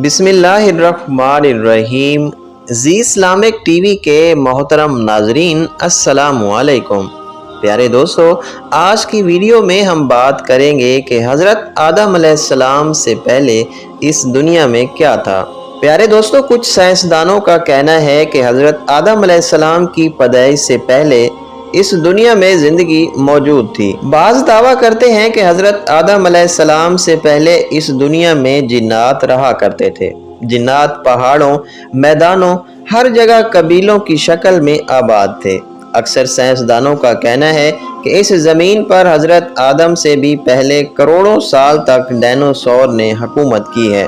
بسم اللہ الرحمن الرحیم۔ زی اسلامک ٹی وی کے محترم ناظرین السلام علیکم۔ پیارے دوستو، آج کی ویڈیو میں ہم بات کریں گے کہ حضرت آدم علیہ السلام سے پہلے اس دنیا میں کیا تھا۔ پیارے دوستو، کچھ سائنسدانوں کا کہنا ہے کہ حضرت آدم علیہ السلام کی پیدائش سے پہلے اس دنیا میں زندگی موجود تھی۔ بعض دعویٰ کرتے ہیں کہ حضرت آدم علیہ السلام سے پہلے اس دنیا میں جنات رہا کرتے تھے۔ جنات پہاڑوں، میدانوں، ہر جگہ قبیلوں کی شکل میں آباد تھے۔ اکثر سائنسدانوں کا کہنا ہے کہ اس زمین پر حضرت آدم سے بھی پہلے کروڑوں سال تک ڈائنوسور نے حکومت کی ہے۔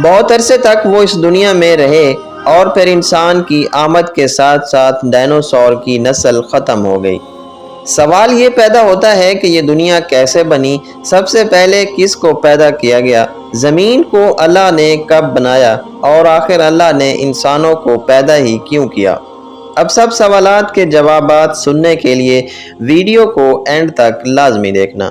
بہت عرصے تک وہ اس دنیا میں رہے اور پھر انسان کی آمد کے ساتھ ساتھ ڈائنوسور کی نسل ختم ہو گئی۔ سوال یہ پیدا ہوتا ہے کہ یہ دنیا کیسے بنی؟ سب سے پہلے کس کو پیدا کیا گیا؟ زمین کو اللہ نے کب بنایا؟ اور آخر اللہ نے انسانوں کو پیدا ہی کیوں کیا؟ اب سب سوالات کے جوابات سننے کے لیے ویڈیو کو اینڈ تک لازمی دیکھنا۔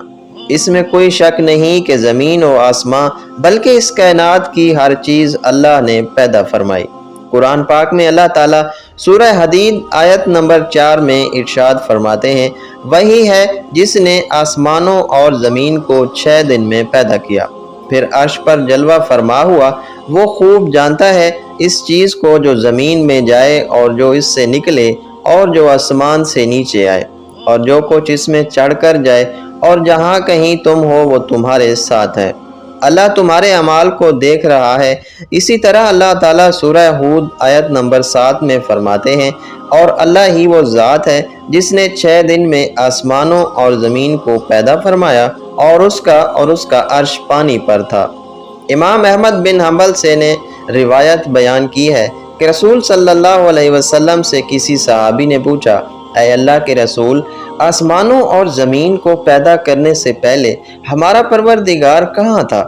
اس میں کوئی شک نہیں کہ زمین و آسماں بلکہ اس کائنات کی ہر چیز اللہ نے پیدا فرمائی۔ قرآن پاک میں اللہ تعالیٰ سورہ حدید آیت نمبر 4 میں ارشاد فرماتے ہیں، وہی ہے جس نے آسمانوں اور زمین کو 6 دن میں پیدا کیا، پھر عرش پر جلوہ فرما ہوا۔ وہ خوب جانتا ہے اس چیز کو جو زمین میں جائے اور جو اس سے نکلے اور جو آسمان سے نیچے آئے اور جو کچھ اس میں چڑھ کر جائے، اور جہاں کہیں تم ہو وہ تمہارے ساتھ ہے۔ اللہ تمہارے اعمال کو دیکھ رہا ہے۔ اسی طرح اللہ تعالیٰ سورہ ہود آیت نمبر 7 میں فرماتے ہیں، اور اللہ ہی وہ ذات ہے جس نے 6 دن میں آسمانوں اور زمین کو پیدا فرمایا اور اس کا عرش پانی پر تھا۔ امام احمد بن حنبل سے نے روایت بیان کی ہے کہ رسول صلی اللہ علیہ وسلم سے کسی صحابی نے پوچھا، اے اللہ کے رسول، آسمانوں اور زمین کو پیدا کرنے سے پہلے ہمارا پروردگار کہاں تھا؟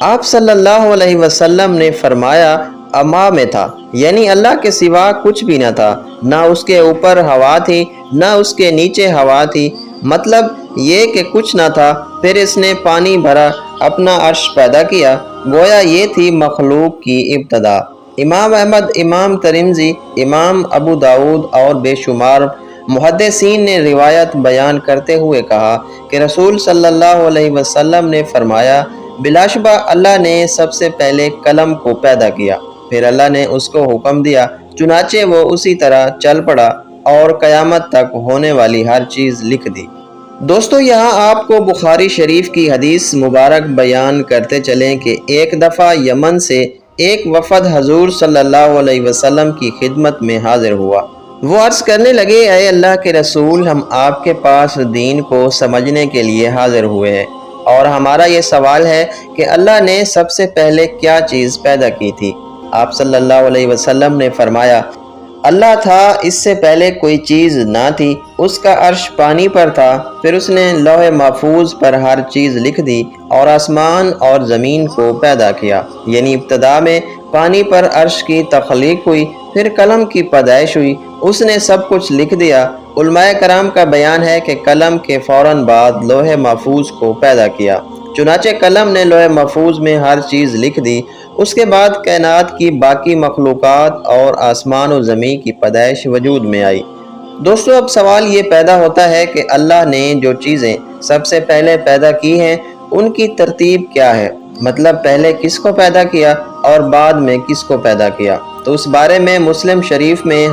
آپ صلی اللہ علیہ وسلم نے فرمایا، اما میں تھا، یعنی اللہ کے سوا کچھ بھی نہ تھا، نہ اس کے اوپر ہوا تھی نہ اس کے نیچے ہوا تھی، مطلب یہ کہ کچھ نہ تھا، پھر اس نے پانی بھرا، اپنا عرش پیدا کیا، گویا یہ تھی مخلوق کی ابتدا۔ امام احمد، امام ترمذی، امام ابو داؤد اور بے شمار محدثین نے روایت بیان کرتے ہوئے کہا کہ رسول صلی اللہ علیہ وسلم نے فرمایا، بلا شبہ اللہ نے سب سے پہلے قلم کو پیدا کیا، پھر اللہ نے اس کو حکم دیا، چنانچہ وہ اسی طرح چل پڑا اور قیامت تک ہونے والی ہر چیز لکھ دی۔ دوستو، یہاں آپ کو بخاری شریف کی حدیث مبارک بیان کرتے چلیں کہ ایک دفعہ یمن سے ایک وفد حضور صلی اللہ علیہ وسلم کی خدمت میں حاضر ہوا۔ وہ عرض کرنے لگے، اے اللہ کے رسول، ہم آپ کے پاس دین کو سمجھنے کے لیے حاضر ہوئے ہیں، اور ہمارا یہ سوال ہے کہ اللہ نے سب سے پہلے کیا چیز پیدا کی تھی؟ آپ صلی اللہ علیہ وسلم نے فرمایا، اللہ تھا، اس سے پہلے کوئی چیز نہ تھی، اس کا عرش پانی پر تھا، پھر اس نے لوح محفوظ پر ہر چیز لکھ دی اور آسمان اور زمین کو پیدا کیا، یعنی ابتدا میں پانی پر عرش کی تخلیق ہوئی، پھر قلم کی پیدائش ہوئی، اس نے سب کچھ لکھ دیا۔ علماء کرام کا بیان ہے کہ قلم کے فوراً بعد لوح محفوظ کو پیدا کیا، چنانچہ قلم نے لوح محفوظ میں ہر چیز لکھ دی۔ اس کے بعد کائنات کی باقی مخلوقات اور آسمان و زمین کی پیدائش وجود میں آئی۔ دوستو، اب سوال یہ پیدا ہوتا ہے کہ اللہ نے جو چیزیں سب سے پہلے پیدا کی ہیں ان کی ترتیب کیا ہے؟ مطلب پہلے کس کو پیدا کیا اور بعد میں کس کو پیدا کیا؟ تو اس بارے میں مسلم شریف میں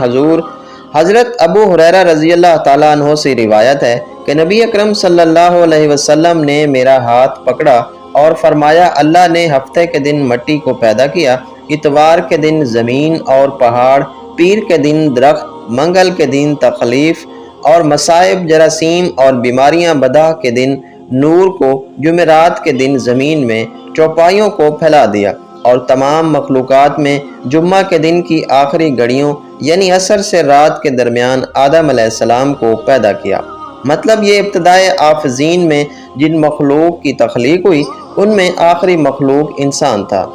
حضرت ابو ہریرہ رضی اللہ تعالیٰ عنہ سے روایت ہے کہ نبی اکرم صلی اللہ علیہ وسلم نے میرا ہاتھ پکڑا اور فرمایا، اللہ نے ہفتے کے دن مٹی کو پیدا کیا، اتوار کے دن زمین اور پہاڑ، پیر کے دن درخت، منگل کے دن تخلیف اور مصائب، جراثیم اور بیماریاں بدع کے دن نور کو، جمعرات کے دن زمین میں چوپائیوں کو پھیلا دیا، اور تمام مخلوقات میں جمعہ کے دن کی آخری گھڑیوں یعنی عصر سے رات کے درمیان آدم علیہ السلام کو پیدا کیا۔ مطلب یہ ابتدائے آفزین میں جن مخلوق کی تخلیق ہوئی ان میں آخری مخلوق انسان تھا۔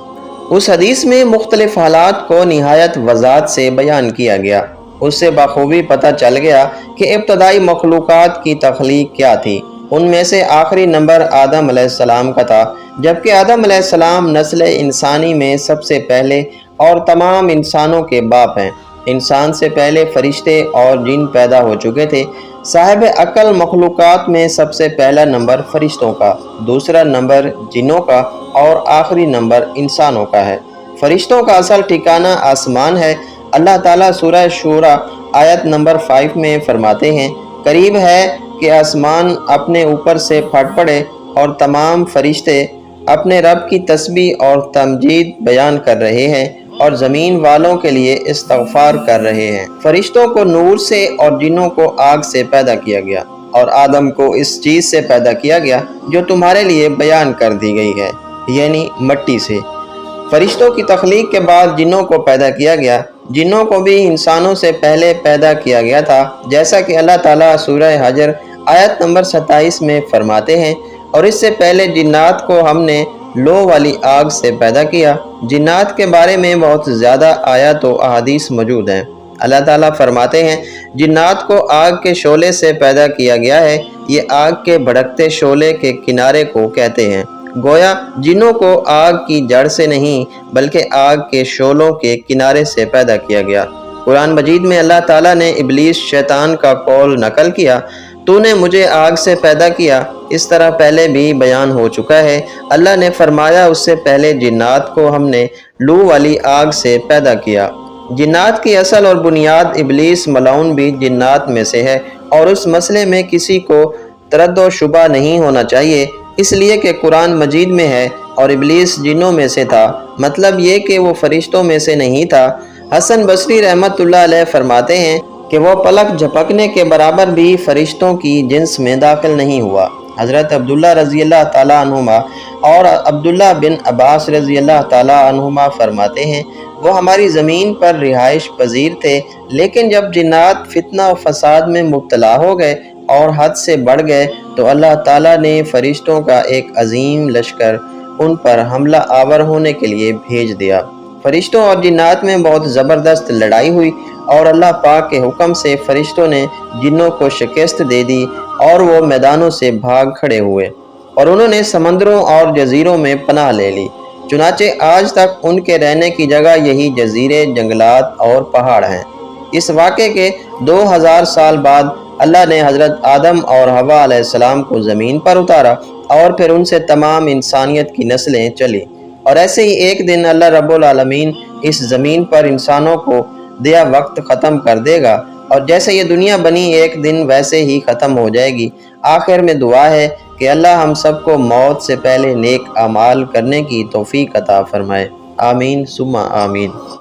اس حدیث میں مختلف حالات کو نہایت وضاحت سے بیان کیا گیا۔ اس سے بخوبی پتہ چل گیا کہ ابتدائی مخلوقات کی تخلیق کیا تھی ان میں سے آخری نمبر آدم علیہ السلام کا تھا، جبکہ آدم علیہ السلام نسل انسانی میں سب سے پہلے اور تمام انسانوں کے باپ ہیں۔ انسان سے پہلے فرشتے اور جن پیدا ہو چکے تھے۔ صاحب عقل مخلوقات میں سب سے پہلا نمبر فرشتوں کا، دوسرا نمبر جنوں کا اور آخری نمبر انسانوں کا ہے۔ فرشتوں کا اصل ٹھکانہ آسمان ہے۔ اللہ تعالیٰ سورہ شورى آیت نمبر 5 میں فرماتے ہیں، قریب ہے کہ آسمان اپنے اوپر سے پھٹ پڑے اور تمام فرشتے اپنے رب کی تسبیح اور تمجید بیان کر رہے ہیں اور زمین والوں کے لیے استغفار کر رہے ہیں۔ فرشتوں کو نور سے اور جنوں کو آگ سے پیدا کیا گیا، اور آدم کو اس چیز سے پیدا کیا گیا جو تمہارے لیے بیان کر دی گئی ہے، یعنی مٹی سے۔ فرشتوں کی تخلیق کے بعد جنوں کو پیدا کیا گیا۔ جنوں کو بھی انسانوں سے پہلے پیدا کیا گیا تھا، جیسا کہ اللہ تعالیٰ سورہ حجر آیت نمبر 27 میں فرماتے ہیں، اور اس سے پہلے جنات کو ہم نے لو والی آگ سے پیدا کیا۔ جنات کے بارے میں بہت زیادہ آیات و احادیث موجود ہیں۔ اللہ تعالیٰ فرماتے ہیں، جنات کو آگ کے شعلے سے پیدا کیا گیا ہے۔ یہ آگ کے بھڑکتے شعلے کے کنارے کو کہتے ہیں۔ گویا جنوں کو آگ کی جڑ سے نہیں بلکہ آگ کے شعلوں کے کنارے سے پیدا کیا گیا۔ قرآن مجید میں اللہ تعالیٰ نے ابلیس شیطان کا قول نقل کیا، تو نے مجھے آگ سے پیدا کیا۔ اس طرح پہلے بھی بیان ہو چکا ہے۔ اللہ نے فرمایا، اس سے پہلے جنات کو ہم نے لو والی آگ سے پیدا کیا۔ جنات کی اصل اور بنیاد ابلیس ملعون بھی جنات میں سے ہے، اور اس مسئلے میں کسی کو تردد و شبہ نہیں ہونا چاہیے، اس لیے کہ قرآن مجید میں ہے، اور ابلیس جنوں میں سے تھا، مطلب یہ کہ وہ فرشتوں میں سے نہیں تھا۔ حسن بصری رحمۃ اللہ علیہ فرماتے ہیں کہ وہ پلک جھپکنے کے برابر بھی فرشتوں کی جنس میں داخل نہیں ہوا۔ حضرت عبداللہ رضی اللہ تعالیٰ عنہما اور عبداللہ بن عباس رضی اللہ تعالیٰ عنہما فرماتے ہیں، وہ ہماری زمین پر رہائش پذیر تھے، لیکن جب جنات فتنہ و فساد میں مبتلا ہو گئے اور حد سے بڑھ گئے تو اللہ تعالیٰ نے فرشتوں کا ایک عظیم لشکر ان پر حملہ آور ہونے کے لیے بھیج دیا۔ فرشتوں اور جنات میں بہت زبردست لڑائی ہوئی، اور اللہ پاک کے حکم سے فرشتوں نے جنوں کو شکست دے دی، اور وہ میدانوں سے بھاگ کھڑے ہوئے، اور انہوں نے سمندروں اور جزیروں میں پناہ لے لی۔ چنانچہ آج تک ان کے رہنے کی جگہ یہی جزیرے، جنگلات اور پہاڑ ہیں۔ اس واقعے کے 2000 سال بعد اللہ نے حضرت آدم اور حوا علیہ السلام کو زمین پر اتارا، اور پھر ان سے تمام انسانیت کی نسلیں چلی، اور ایسے ہی ایک دن اللہ رب العالمین اس زمین پر انسانوں کو دیا وقت ختم کر دے گا، اور جیسے یہ دنیا بنی ایک دن ویسے ہی ختم ہو جائے گی۔ آخر میں دعا ہے کہ اللہ ہم سب کو موت سے پہلے نیک اعمال کرنے کی توفیق عطا فرمائے۔ آمین ثم آمین۔